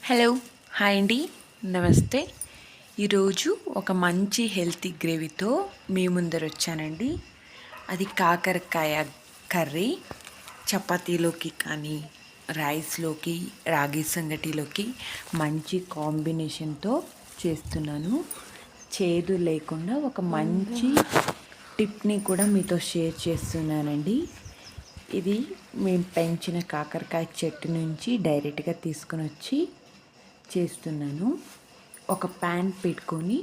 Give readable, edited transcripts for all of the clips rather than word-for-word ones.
Hello, hi అండి, నమస్తే. ఈరోజు ఒక మంచి హెల్తీ గ్రేవీతో మీ ముందర వచ్చానండి. అది కాకరకాయ కర్రీ. చపాతీలోకి కానీ రైస్లోకి, రాగి సంగటిలోకి మంచి కాంబినేషన్తో చేస్తున్నాను. చేదు లేకుండా ఒక మంచి టిప్ని కూడా మీతో షేర్ చేస్తున్నానండి. ఇది మేము పెంచిన కాకరకాయ చెట్టు నుంచి డైరెక్ట్గా తీసుకుని వచ్చి చేస్తున్నాను. ఒక ప్యాన్ పెట్టుకొని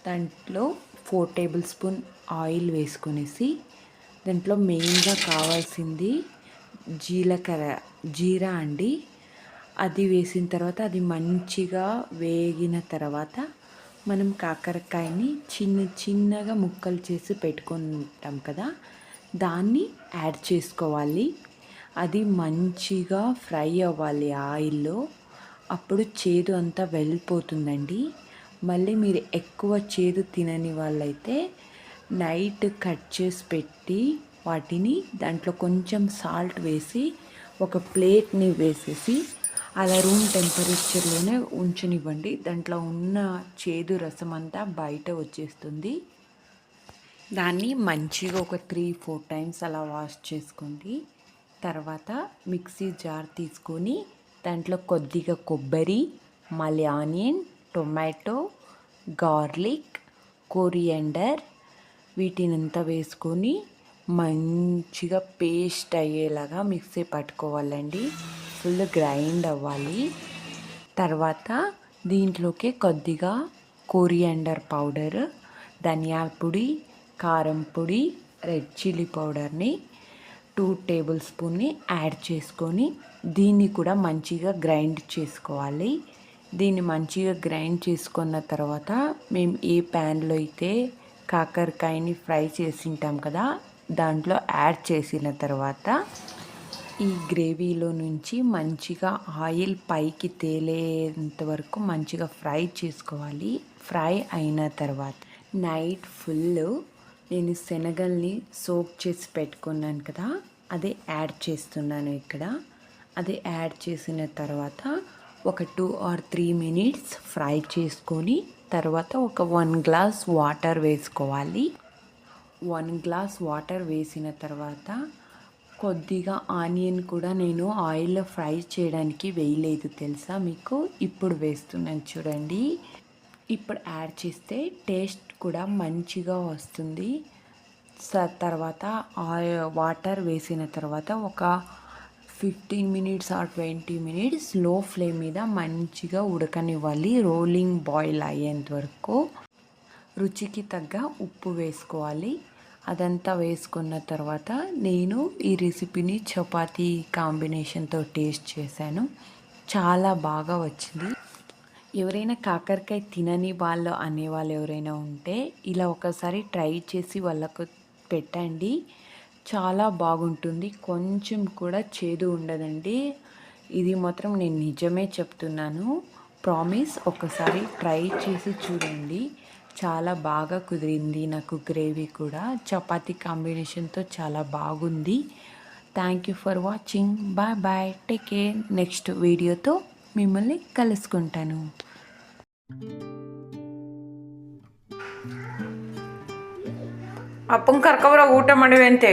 దాంట్లో 4 టేబుల్ స్పూన్ ఆయిల్ వేసుకొనేసి దాంట్లో మెయిన్గా కావాల్సింది జీరా అండి. అది వేసిన తర్వాత అది మంచిగా వేగిన తర్వాత మనం కాకరకాయని చిన్నగా ముక్కలు చేసి పెట్టుకుంటాం కదా, దాన్ని యాడ్ చేసుకోవాలి. అది మంచిగా ఫ్రై అవ్వాలి ఆయిల్లో. అప్పుడు చేదు అంతా వెళ్ళిపోతుందండి. మళ్ళీ మీరు ఎక్కువ చేదు తినని వాళ్ళైతే నైట్ కట్ చేసి పెట్టి వాటిని దాంట్లో కొంచెం సాల్ట్ వేసి ఒక ప్లేట్ని వేసేసి అలా రూమ్ టెంపరేచర్లోనే ఉంచనివ్వండి. దాంట్లో ఉన్న చేదు రసం అంతా బయట వచ్చేస్తుంది. దాన్ని మంచిగా ఒక 3-4 టైమ్స్ అలా వాష్ చేసుకోండి. తర్వాత మిక్సీ జార్ తీసుకొని దాంట్లో కొద్దిగా కొబ్బరి, మళ్ళీ ఆనియన్, టొమాటో, గార్లిక్, కొరియండర్ వీటినంతా వేసుకొని మంచిగా పేస్ట్ అయ్యేలాగా మిక్సీ పట్టుకోవాలండి. ఫుల్ గ్రైండ్ అవ్వాలి. తర్వాత దీంట్లోకి కొద్దిగా కొరియండర్ పౌడర్, ధనియాల పొడి, కారం పొడి, రెడ్ చిల్లీ పౌడర్ని 2 టేబుల్ స్పూన్ని యాడ్ చేసుకొని దీన్ని కూడా మంచిగా గ్రైండ్ చేసుకోవాలి. దీన్ని మంచిగా గ్రైండ్ చేసుకున్న తర్వాత మేము ఏ ప్యాన్లో అయితే కాకరకాయని ఫ్రై చేసింటాం కదా, దాంట్లో యాడ్ చేసిన తర్వాత ఈ గ్రేవీలో నుంచి మంచిగా ఆయిల్ పైకి తేలేంత వరకు మంచిగా ఫ్రై చేసుకోవాలి. ఫ్రై అయిన తర్వాత నైట్ ఫుల్ నేను శనగల్ని సోక్ చేసి పెట్టుకున్నాను కదా, అదే యాడ్ చేస్తున్నాను ఇక్కడ. అది యాడ్ చేసిన తర్వాత ఒక 2 or 3 minutes ఫ్రై చేసుకొని తర్వాత ఒక 1 గ్లాస్ వాటర్ వేసుకోవాలి. 1 గ్లాస్ వాటర్ వేసిన తర్వాత కొద్దిగా ఆనియన్ కూడా నేను ఆయిల్లో ఫ్రై చేయడానికి వేయలేదు తెలుసా మీకు. ఇప్పుడు వేస్తున్నాను చూడండి. ఇప్పుడు యాడ్ చేస్తే టేస్ట్ కూడా మంచిగా వస్తుంది. తర్వాత వాటర్ వేసిన తర్వాత ఒక 15 minutes or 20 minutes లో ఫ్లేమ్ మీద మంచిగా ఉడకనివ్వాలి. రోలింగ్ బాయిల్ అయ్యేంత వరకు. రుచికి తగ్గ ఉప్పు వేసుకోవాలి. అదంతా వేసుకున్న తర్వాత నేను ఈ రెసిపీని చపాతీ కాంబినేషన్తో టేస్ట్ చేశాను. చాలా బాగా వచ్చింది. ఎవరైనా కాకరకాయ తినని వాళ్ళు అనేవాళ్ళు ఎవరైనా ఉంటే ఇలా ఒకసారి ట్రై చేసి వాళ్ళకు పెట్టండి. చాలా బాగుంటుంది. కొంచెం కూడా చేదు ఉండదండి. ఇది మాత్రం నేను నిజమే చెప్తున్నాను, ప్రామిస్. ఒకసారి ట్రై చేసి చూడండి. చాలా బాగా కుదిరింది నాకు గ్రేవీ కూడా. చపాతీ కాంబినేషన్తో చాలా బాగుంది. Thank you for watching. Bye bye, take care. Next వీడియోతో మిమ్మల్ని కలుసుకుంటాను. ಅಪ್ಪಂಗೆ ಕರ್ಕೊಬರೋ ಊಟ ಮಾಡಿವೆ ಅಂತೆ.